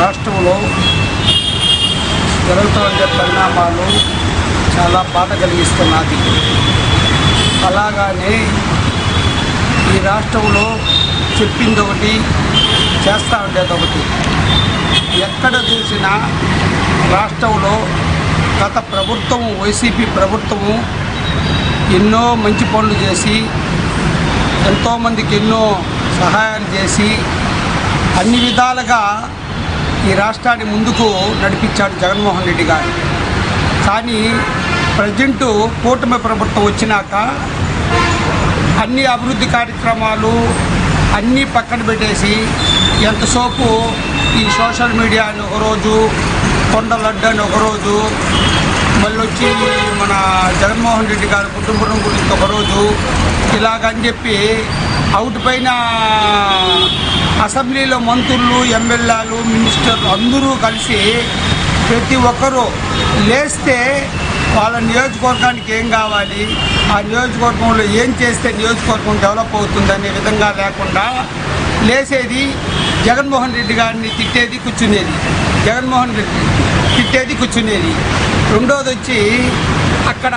రాష్ట్రంలో జరుగుతున్న పరిణామాలు చాలా బాధ కలిగిస్తున్నది. అలాగానే ఈ రాష్ట్రంలో చెప్పింది ఒకటి, చేస్తూ ఉండేది ఒకటి. ఎక్కడ చూసినా రాష్ట్రంలో గత ప్రభుత్వం, వైసీపీ ప్రభుత్వము ఎన్నో మంచి పనులు చేసి ఎంతోమందికి ఎన్నో సహాయాలు చేసి అన్ని విధాలుగా ఈ రాష్ట్రాన్ని ముందుకు నడిపించాడు జగన్మోహన్ రెడ్డి గారు. కానీ ప్రజెంటు కూటమి ప్రభుత్వం వచ్చినాక అన్ని అభివృద్ధి కార్యక్రమాలు అన్నీ పక్కన పెట్టేసి ఎంతసేపు ఈ సోషల్ మీడియా అని ఒకరోజు, కొండ లడ్డు అని ఒకరోజు, మళ్ళీ వచ్చి మన జగన్మోహన్ రెడ్డి గారి కుటుంబం గురించి ఒకరోజు ఇలాగని చెప్పి అవుట్ పైన అసెంబ్లీలో మంత్రులు, ఎమ్మెల్యేలు, మినిస్టర్లు అందరూ కలిసి ప్రతి ఒక్కరూ లేస్తే వాళ్ళ నియోజకవర్గానికి ఏం కావాలి, ఆ నియోజకవర్గంలో ఏం చేస్తే నియోజకవర్గం డెవలప్ అవుతుందనే విధంగా లేకుండా లేసేది, జగన్మోహన్ రెడ్డి గారిని తిట్టేది, కూర్చునేది, జగన్మోహన్ రెడ్డి తిట్టేది, కూర్చునేది. రెండోది వచ్చి అక్కడ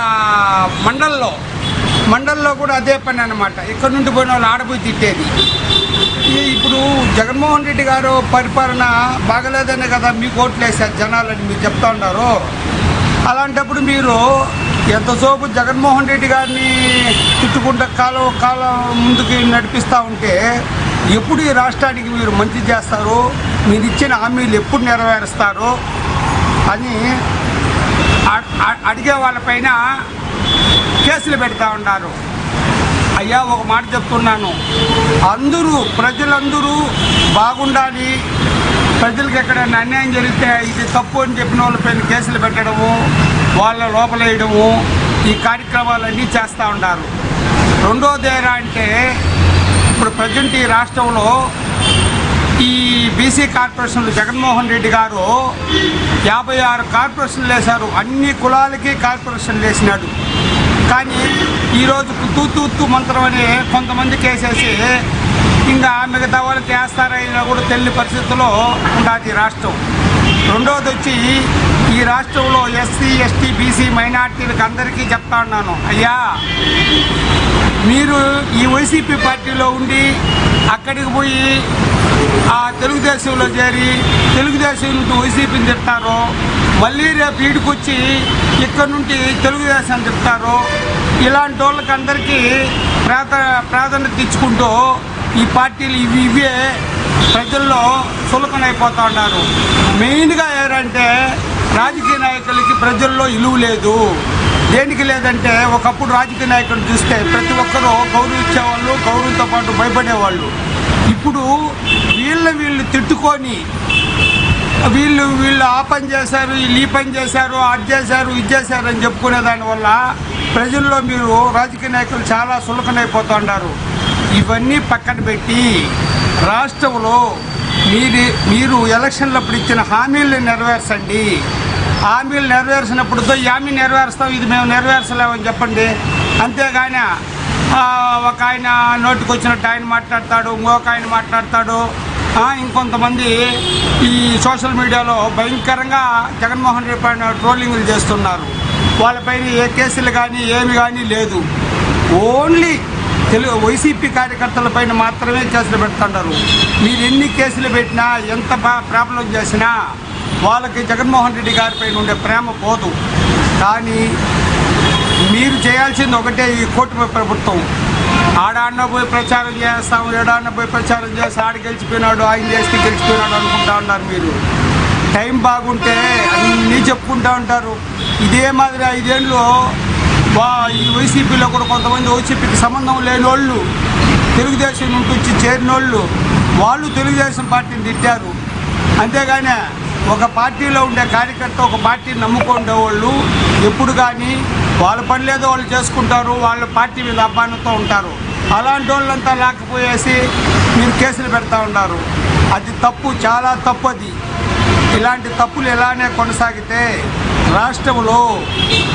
మండల్లో కూడా అదే పని అన్నమాట. ఇక్కడ నుండి పోయిన వాళ్ళు ఆడపోయి తిట్టేది. ఇప్పుడు జగన్మోహన్ రెడ్డి గారు పరిపాలన బాగలేదనే కదా మీకు ఓట్లు వేసారు జనాలని మీరు చెప్తా ఉన్నారు. అలాంటప్పుడు మీరు ఎంతసేపు జగన్మోహన్ రెడ్డి గారిని తిట్టుకుంటే కాలం ముందుకు నడిపిస్తూ ఉంటే ఎప్పుడు ఈ రాష్ట్రానికి మీరు మంచి చేస్తారు, మీరు ఇచ్చిన హామీలు ఎప్పుడు నెరవేరుస్తారు అని అడిగే వాళ్ళపైన కేసులు పెడతా ఉన్నారు. అయ్యా, ఒక మాట చెప్తున్నాను, ప్రజలందరూ బాగుండాలి, ప్రజలకు ఎక్కడైనా అన్యాయం జరిగితే ఇది తప్పు అని చెప్పిన వాళ్ళపైన కేసులు పెట్టడము, వాళ్ళ లోపలేయడము, ఈ కార్యక్రమాలన్నీ చేస్తూ ఉన్నారు. రెండోది ఏరా అంటే ఇప్పుడు ప్రజెంట్ ఈ రాష్ట్రంలో ఈ బీసీ కార్పొరేషన్లు జగన్మోహన్ రెడ్డి గారు 56 కార్పొరేషన్లు వేశారు. అన్ని కులాలకి కార్పొరేషన్లు వేసినాడు. కానీ ఈరోజు తూతూ మంత్రం అని కొంతమందికి వేసేసి ఇంకా మిగతా వాళ్ళకి వేస్తారైనా కూడా తెలియని పరిస్థితుల్లో ఉండాలి రాష్ట్రం. రెండోది వచ్చి ఈ రాష్ట్రంలో ఎస్సీ, ఎస్టీ, బీసీ మైనార్టీలకు అందరికీ చెప్తా ఉన్నాను, అయ్యా మీరు ఈ వైసీపీ పార్టీలో ఉండి అక్కడికి పోయి ఆ తెలుగుదేశంలో చేరి తెలుగుదేశం నుండి వైసీపీని తిడతారు, మళ్ళీ రేపు ఈడికొచ్చి ఇక్కడ నుండి తెలుగుదేశం తిడతారు. ఇలాంటి వాళ్ళకి అందరికీ ప్రాధాన్యత ఇచ్చుకుంటూ ఈ పార్టీలు ఇవే ప్రజల్లో చులకనైపోతూ ఉన్నారు. మెయిన్గా ఏంటంటే రాజకీయ నాయకులకి ప్రజల్లో విలువ లేదు. దేనికి లేదంటే ఒకప్పుడు రాజకీయ నాయకులు చూస్తే ప్రతి ఒక్కరూ గౌరవించేవాళ్ళు, గౌరవంతో పాటు భయపడేవాళ్ళు. ఇప్పుడు వీళ్ళు తిట్టుకొని వీళ్ళు ఆ పని చేశారు, వీళ్ళు ఈ పని చేశారు, అది చేశారు, ఇది చేశారు అని చెప్పుకునే దానివల్ల ప్రజల్లో మీరు రాజకీయ నాయకులు చాలా సులకనైపోతున్నారు. ఇవన్నీ పక్కన పెట్టి రాష్ట్రంలో మీరు ఎలక్షన్లప్పుడు ఇచ్చిన హామీలను నెరవేర్చండి. హామీలు నెరవేర్చినప్పుడుతో హామీ నెరవేరుస్తాం, ఇది మేము నెరవేర్చలేమని చెప్పండి. అంతేగాని ఒక ఆయన నోటికి వచ్చినట్టు ఆయన మాట్లాడతాడు, ఇంకొక ఆయన మాట్లాడతాడు. ఇంకొంతమంది ఈ సోషల్ మీడియాలో భయంకరంగా జగన్మోహన్ రెడ్డి పైన ట్రోలింగ్లు చేస్తున్నారు. వాళ్ళపైన ఏ కేసులు కానీ ఏమి కానీ లేదు. ఓన్లీ వైసీపీ కార్యకర్తల పైన మాత్రమే కేసులు పెడుతున్నారు. మీరు ఎన్ని కేసులు పెట్టినా, ఎంత ప్రాబ్లం చేసినా వాళ్ళకి జగన్మోహన్ రెడ్డి గారిపైన ఉండే ప్రేమ పోదు. కానీ మీరు చేయాల్సింది ఒకటే, ఈ కూటమి ప్రభుత్వం ఆడాన్న పోయి ప్రచారం చేస్తాం, ఏడాన్న పోయి ప్రచారం చేసి ఆడ గెలిచిపోయినాడు, ఆయన చేస్తే గెలిచిపోయినాడు అనుకుంటా ఉన్నారు. మీరు టైం బాగుంటే అన్నీ చెప్పుకుంటూ ఉంటారు. ఇదే మాదిరి 5 ఏళ్ళు ఈ వైసీపీలో కూడా కొంతమంది వైసీపీకి సంబంధం లేని వాళ్ళు, తెలుగుదేశం నుండి వచ్చి చేరిన వాళ్ళు తెలుగుదేశం పార్టీని తిట్టారు. అంతేగాని ఒక పార్టీలో ఉండే కార్యకర్త ఒక పార్టీని నమ్ముకుండేవాళ్ళు ఎప్పుడు కానీ వాళ్ళ పని లేదో వాళ్ళు చేసుకుంటారు, వాళ్ళ పార్టీ మీద అభిమానంతో ఉంటారు. అలాంటి వాళ్ళంతా లేకపోయేసి మీరు కేసులు పెడతా ఉన్నారు. అది తప్పు, చాలా తప్పు. అది ఇలాంటి తప్పులు ఇలానే కొనసాగితే రాష్ట్రంలో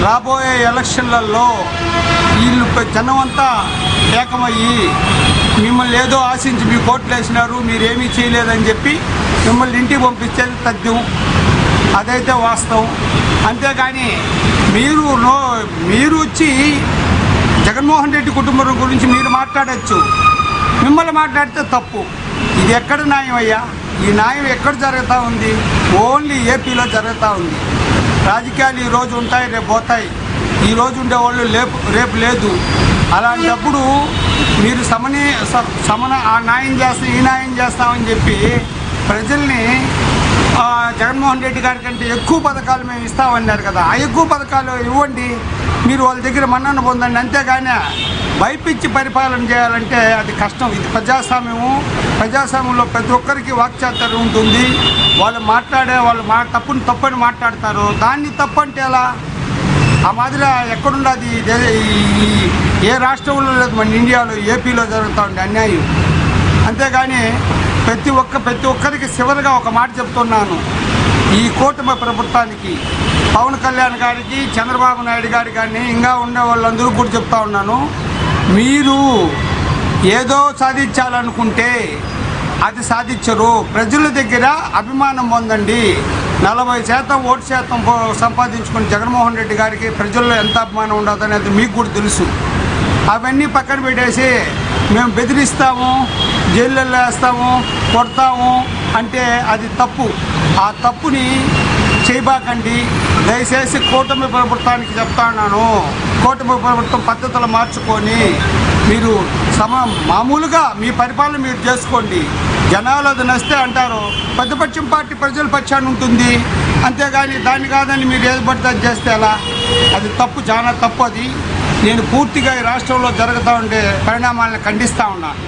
రాబోయే ఎలక్షన్లలో వీళ్ళు జనం అంతా ఏకమయ్యి మిమ్మల్ని ఏదో ఆశించి మీ ఓట్లు వేసినారు, మీరేమీ చేయలేదని చెప్పి మిమ్మల్ని ఇంటికి పంపించేది తథ్యం, అదైతే వాస్తవం. అంతేగాని మీరు వచ్చి జగన్మోహన్ రెడ్డి కుటుంబం గురించి మీరు మాట్లాడచ్చు, మిమ్మల్ని మాట్లాడితే తప్పు. ఇది ఎక్కడ న్యాయం అయ్యా? ఈ న్యాయం ఎక్కడ జరుగుతూ ఉంది? ఓన్లీ ఏపీలో జరుగుతూ ఉంది. రాజకీయాలు ఈరోజు ఉంటాయి, రేపు పోతాయి. ఈరోజు ఉండేవాళ్ళు రేపు లేదు. అలాంటప్పుడు మీరు సమన ఆ న్యాయం చేస్తాం, ఈ న్యాయం చేస్తామని చెప్పి ప్రజల్ని జగన్మోహన్ రెడ్డి గారి కంటే ఎక్కువ పథకాలు మేము ఇస్తామన్నారు కదా, ఆ ఎక్కువ పథకాలు ఇవ్వండి, మీరు వాళ్ళ దగ్గర మన్నన పొందండి. అంతేగాని భయపిచ్చి పరిపాలన చేయాలంటే అది కష్టం. ఇది ప్రజాస్వామ్యంలో ప్రతి ఒక్కరికి వాక్చాతుర్యం ఉంటుంది. వాళ్ళు తప్పని మాట్లాడతారు, దాన్ని తప్పంటే ఎలా? ఆ మాదిరి ఎక్కడున్నది? ఏ రాష్ట్రంలో లేదు, మన ఇండియాలో ఏపీలో జరుగుతూ ఉంది అన్యాయం. అంతేగాని ప్రతి ఒక్కరికి చివరిగా ఒక మాట చెప్తున్నాను. ఈ కూటమి ప్రభుత్వానికి, పవన్ కళ్యాణ్ గారికి, చంద్రబాబు నాయుడు గారికి కానీ ఇంకా ఉండే వాళ్ళందరూ కూడా చెప్తా ఉన్నాను, మీరు ఏదో సాధించాలనుకుంటే అది సాధించరు. ప్రజల దగ్గర అభిమానం పొందండి. 40% ఓటు శాతం సంపాదించుకుని జగన్మోహన్ రెడ్డి గారికి ప్రజల్లో ఎంత అభిమానం ఉండదు అనేది మీకు కూడా తెలుసు. అవన్నీ పక్కన పెట్టేసి మేము బెదిరిస్తాము, జైళ్ళల్లో వేస్తాము, కొడతాము అంటే అది తప్పు. ఆ తప్పుని చేయబాకండి. దయచేసి కూటమి ప్రభుత్వానికి చెప్తా ఉన్నాను, కూటమి ప్రభుత్వం పద్ధతులు మార్చుకొని మీరు మామూలుగా మీ పరిపాలన మీరు చేసుకోండి. జనాలు అది నస్తే అంటారు, ప్రతిపక్షం పార్టీ ప్రజల పక్షాన్ని ఉంటుంది. అంతేగాని దాన్ని కాదని మీరు ఏది పడితే అది చేస్తే ఎలా? అది తప్పు, చాలా తప్పు. అది నేను పూర్తిగా ఈ రాష్ట్రంలో జరుగుతూ ఉండే పరిణామాలను ఖండిస్తూ ఉన్నాను.